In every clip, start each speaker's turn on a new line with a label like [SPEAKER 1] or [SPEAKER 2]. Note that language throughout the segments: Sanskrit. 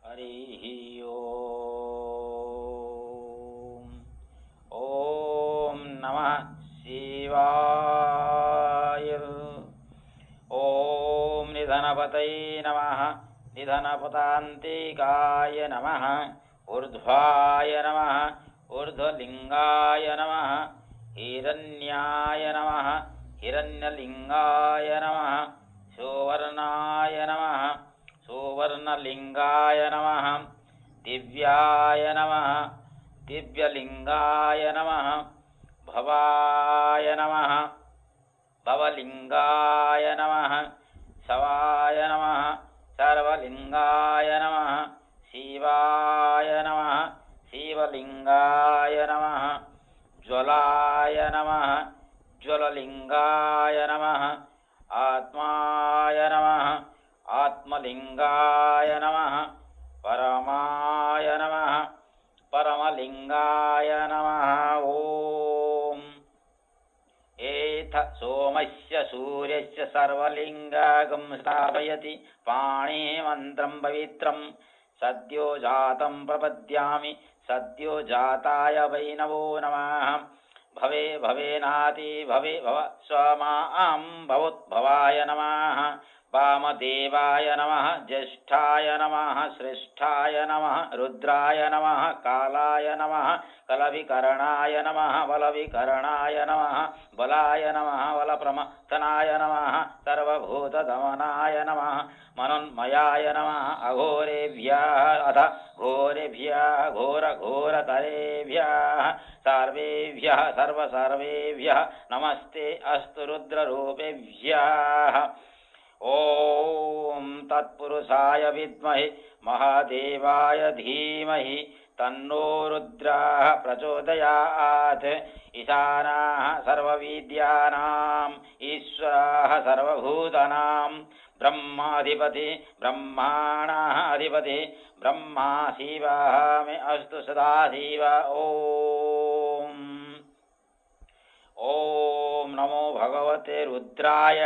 [SPEAKER 1] हरिः ओम्। ॐ नमः शिवाय। ॐ निधनपतये नमः। निधनपतान्तिकाय नमः। ऊर्ध्वाय नमः। ऊर्ध्वलिङ्गाय नमः। हिरण्याय नमः। हिरण्यलिङ्गाय नमः। सुवर्णाय नमः। सुवर्णलिङ्गाय नमः। दिव्याय नमः। दिव्यलिङ्गाय नमः। भवाय नमः। भवलिङ्गाय नमः। शवाय नमः। सर्वलिङ्गाय नमः। शिवाय नमः। शिवलिङ्गाय नमः। ज्वलाय नमः। ज्वललिङ्गाय नमः। आत्माय नमः। आत्मलिङ्गाय नमः। परमाय नमः। परमलिङ्गाय नमः। ॐ एथ सोमस्य सूर्यस्य सर्वलिङ्गागं स्थापयति पाणे मन्त्रं पवित्रं सद्यो जातं प्रपद्यामि सद्यो जाताय वै नमो नमः। भवे भवेनाति भवे भव स्वमां भवोद्भवाय नमः। वामदेवाय नमः। ज्येष्ठाय नमः। श्रेष्ठाय नमः। रुद्राय नमः। कालाय नमः। कलविकरणाय नमः। बलविकरणाय नमः। बलाय नमः। बलप्रमथनाय नमः। सर्वभूतदमनाय नमः। मनोन्मयाय नमः। अघोरेभ्यः अथ घोरेभ्यः घोरघोरतरेभ्यः सर्वेभ्यः सर्वसर्वेभ्यः नमस्ते अस्तु रुद्ररूपेभ्यः। ॐ तत्पुरुषाय विद्महे महादेवाय धीमहि तन्नो रुद्रः प्रचोदयात्। ईशानः सर्वविद्यानाम् ईश्वरः सर्वभूतानां ब्रह्माधिपति ब्रह्माणः अधिपति ब्रह्मा शिवः मे अस्तु सदाशिव। ॐ नमो भगवते रुद्राय।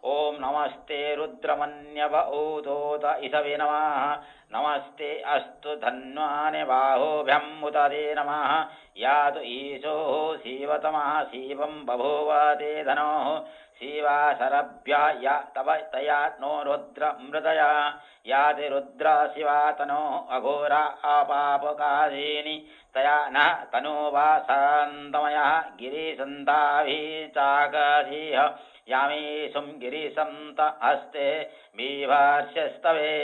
[SPEAKER 1] ॐ नमस्ते रुद्रमन्यव ऊतोत इषवे नमः। नमस्ते अस्तु धन्वाने बाहोभ्यं उतदे नमः। यातु ईशो शिवतमः शिवं बभूव ते धनोः शिवाशरभ्या या तव तया नो रुद्र मृदया याति रुद्र शिवा तनो अघोरा अपापकादीनि तया न तनुवासान्तमयः गिरिसन्ताभिचाकसीह यामीशुं गिरिसन्त हस्ते बिभर्षस्तवे।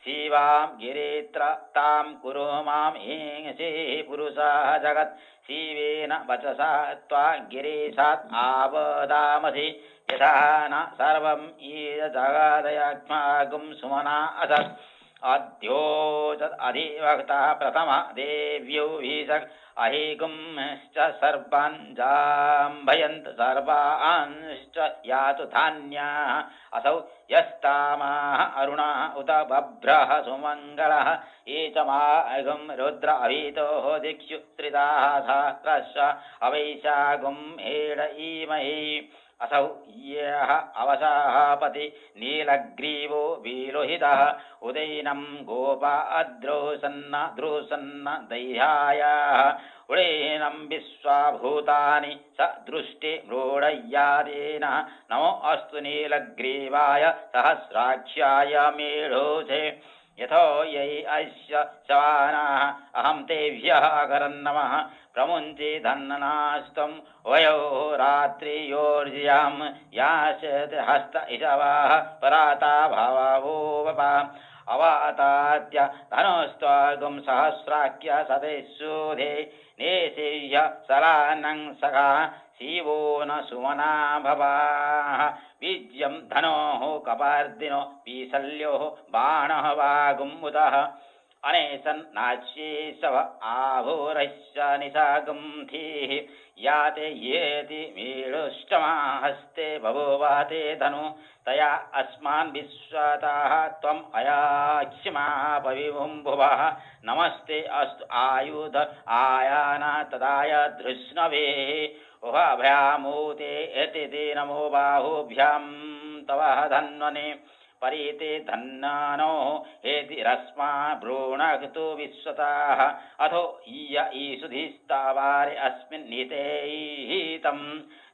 [SPEAKER 1] शिवां गिरित्रतां कुरु मां हिंसीः पुरुषः जगत् शिवेन वचसा त्वा गिरीशात् आवदामसि यथा न सर्वम् ईदजगदयक्ष्मागुं सुमना असत् अद्योचत् अधिवक्तः प्रथम देव्यो भीषक् अहिगुंश्च सर्वान् जाम्भयन्त सर्वांश्च यातु धान्याः असौ यस्तामाः अरुणः उत बभ्रः सुमङ्गलः ये च माघुं रुद्र अभीतोः दिक्षु श्रिताः सहस्रश्च अवैशागुं हेड ईमहि असौ यः अवसापति नीलग्रीवो विलोहितः उदैनं गोपा अद्रोसन्न ध्रुसन्न दह्यायाः उडैनं विश्वभूतानि स दृष्टि मृडय्यादेन नमो अस्तु नीलग्रीवाय सहस्राक्ष्याय मेढोषे यथो यै अस्य शवानाः अहं तेभ्यः अकरन्नमः प्रमुञ्चे धन्ननास्त्वं वयो रात्रियोर्ज्यां यास्यते हस्त इषवाः पराता भावोपा अवातात्य धनोस्त्वागुं सहस्राख्य सदेशोधे नेसेह्य सलानं सखा शिवो न सुमना भवाः बीज्यं धनोः कपार्दिनो विशल्योः बाणः वागुम्बुतः अनेसन् नाच्येशव आभोरश्च निशागुंधीः याते येति मीढुष्टमा हस्ते बभूवाते धनु तया अस्मान् विश्वतः त्वम् अयाक्ष्मा पविभुम्भुवः नमस्ते अस्तु आयुध आयाना तदाय धृष्णवे उभभ्यामूते यतिते नमो बाहुभ्यां तव धन्वने परीते धन्नानो हेतिरस्मा भ्रूणक्तु विश्वताः अथो ईय ईसुधिस्तावारे अस्मिन्नितेहितम्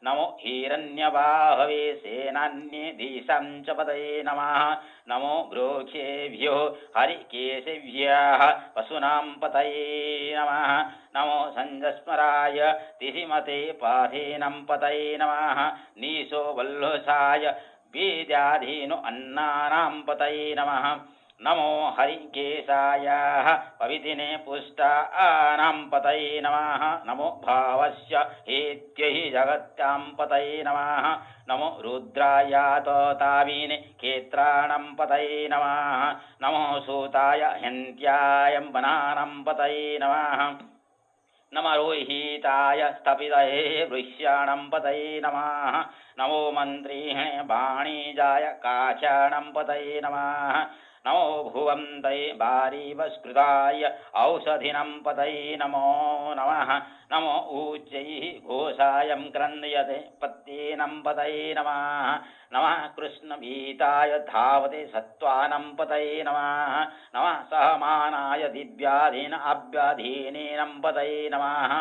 [SPEAKER 1] नमो हिरण्यबाहवे सेनान्ये दिशां च पतये नमः नमो ब्रोखेभ्यो हरिकेशेभ्यः पशूनां पतये नमः नमो संजस्मराय तिथिमते पाथेनं पतये नमः नीशो वल्लसाय वेद्याधीनो अन्नानां पतये नमः नमो हरिकेशाय पवितिने पुष्टानां पतये नमः नमो भावस्य हेत्यै जगत्यां पतये नमः नमो रुद्रायाततावीने क्षेत्राणां पतये नमः नमो सूताय हन्त्याय वनानां पतये नमः नमो रोहिताय स्थपितये वृष्याणां पतये नमः नमो मन्त्रिणे वाणिजाय काख्याणां पतये नमः नमो भुवन्तये वारीवस्कृताय औषधिनं पतये नमो नमः नमो ऊच्चैः घोषायं क्रन्दयते पत्येनं पतये नमः नमः कृष्णभीताय धावते सत्त्वानं पतये नमः नमः सहमानाय दिव्याधीन अव्याधीनीनं पतये नमः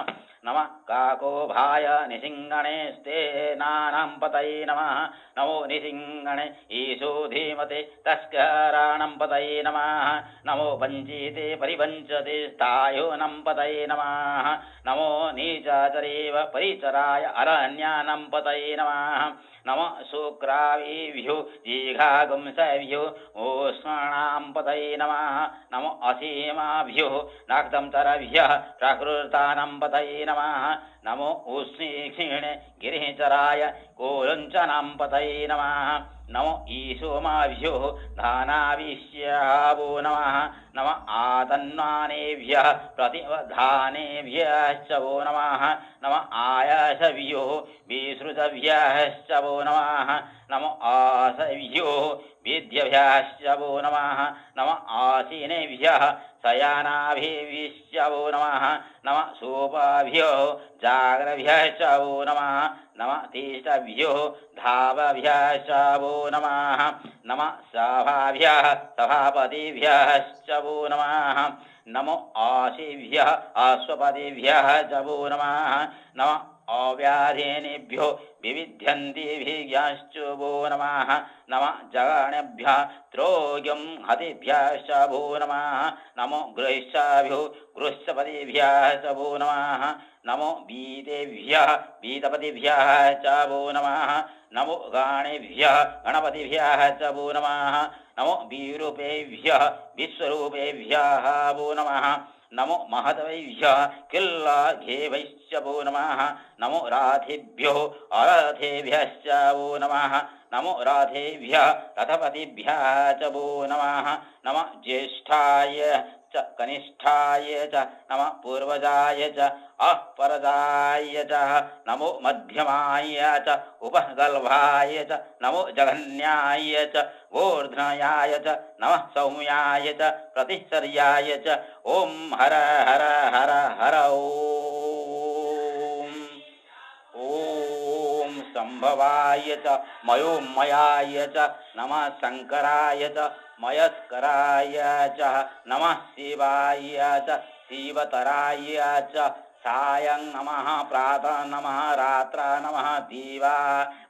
[SPEAKER 1] नमः काकोभाय निसिंगणेस्तेनानां पतये नमः नमो निसिंगणे ईशो धीमते तस्कराणां पतये नमः नमो वञ्चिते परिवञ्चते स्थायोनं पतये नमः नमो नीचाचरेव परिचराय अरण्यानां पतये नमः नमः शुक्रावेभ्यो जिघागुंसेभ्यो ओष्मणां पतये नमः नमो असीमाभ्यो नाक्तंतरभ्यः प्राकृतानां पतये नमः नमो उष्णीक्षीणे गिरिचराय कोलञ्चनां पतये नमः नमो ईशोमाभ्यो धानाविश्यावो नमः नमः आतन्वानेभ्यः प्रतिवधानेभ्यश्च वो नमः नमः आयासभ्यो विश्रुतभ्यश्च वो नमः नमो आसभ्यो विद्यभ्यश्च वो नमः नमः आसीनेभ्यः शयानाभिश्च वो नमः नमः सोपाभ्यो जाग्रभ्यश्च वो नमः नमः तिष्ठभ्यो धावभ्यश्च वो नमः नमः सभाभ्यः सभापतिभ्यश्च वो नमः नमो आशीभ्यः अश्वपतिभ्यः च वो नमः नमः अव्याधीनेभ्यो विविध्यन्तिभिर्यश्च वो नमः नमः जगणेभ्यः त्रोग्यं हतिभ्यश्च वो नमः नमो गृहिष्ठाभ्यो गृह्यपतिभ्यः च वो नमः नमो वीतेभ्यः वीतपतिभ्यः च वो नमः नमो गणेभ्यः गणपतिभ्यः च वो नमः नमो विरूपेभ्यः विश्वरूपेभ्यः वो नमः नमो महतवेभ्यः किल्लाघेभ्यश्च वो नमः नमो राथेभ्यो अरथेभ्यश्च वो नमः नमो राथेभ्यः रथपतिभ्यः च वो नमः नमः ज्येष्ठाय च कनिष्ठाय च नमः पूर्वजाय च अपरजाय च नमो मध्यमाय च उपगल्भाय च नमो जघन्याय च गोर्धनाय च नमः सौम्याय च प्रतिसर्याय च ओम हर हर हर हर ओम संभवाय च मयोमयाय च नमः शंकराय च मयस्कराय च नमः शिवाय च शिवतराय च सायं नमः प्रातः नमः रात्र नमः दीवा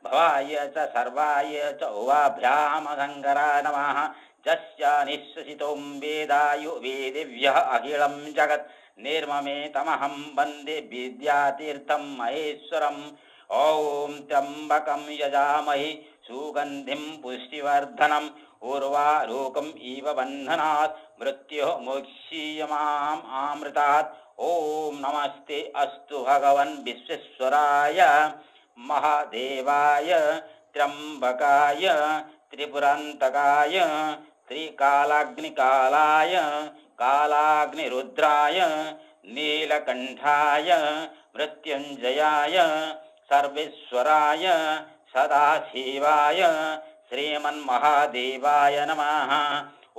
[SPEAKER 1] भवाय च सर्वाय च उवाभ्याम शंकरा नमः जस्य निःश्वसितों वेदायु वेदेभ्यः अखिलं जगत् निर्ममे तमहं वन्दे विद्यातीर्थं महेश्वरम् ॐ त्र्यम्बकं यजामहे सुगन्धिं पुष्टिवर्धनम् उर्वारुकम् इव बन्धनात् मृत्योः मोक्षीयमाम् अमृतात् ओम नमस्ते अस्तु भगवन् विश्वेश्वराय महादेवाय त्र्यंबकाय त्रिपुरान्तकाय त्रिकालाग्निकालाय कालाग्निरुद्राय नीलकण्ठाय मृत्युञ्जयाय सर्वेश्वराय सदाशिवाय श्रीमन्महादेवाय नमः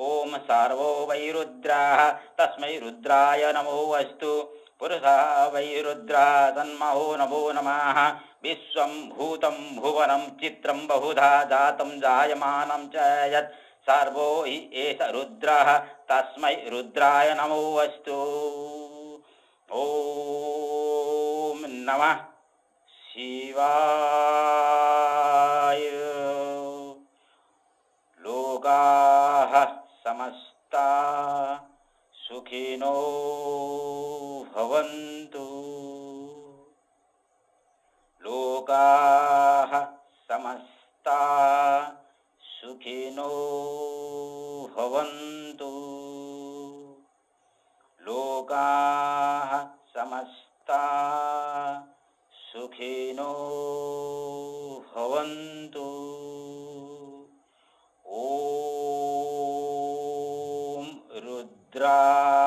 [SPEAKER 1] ओम सर्वो वै रुद्राः तस्मै रुद्राय नमो अस्तु पुरुषः वै रुद्रः तन्महो नमो नमः विश्वं भूतं भुवनं चित्रं बहुधा जातं जायमानं च यत् सर्वो हि एष रुद्रः तस्मै रुद्राय नमो अस्तु। ॐ नमः शिवाय। लोकाः समस्ता सुखिनो भवन्तु। लोकाः समस्ता सुखिनो भवन्तु। लोकाः समस्ता सुखिनो भवन्तु। ॐ रुद्राय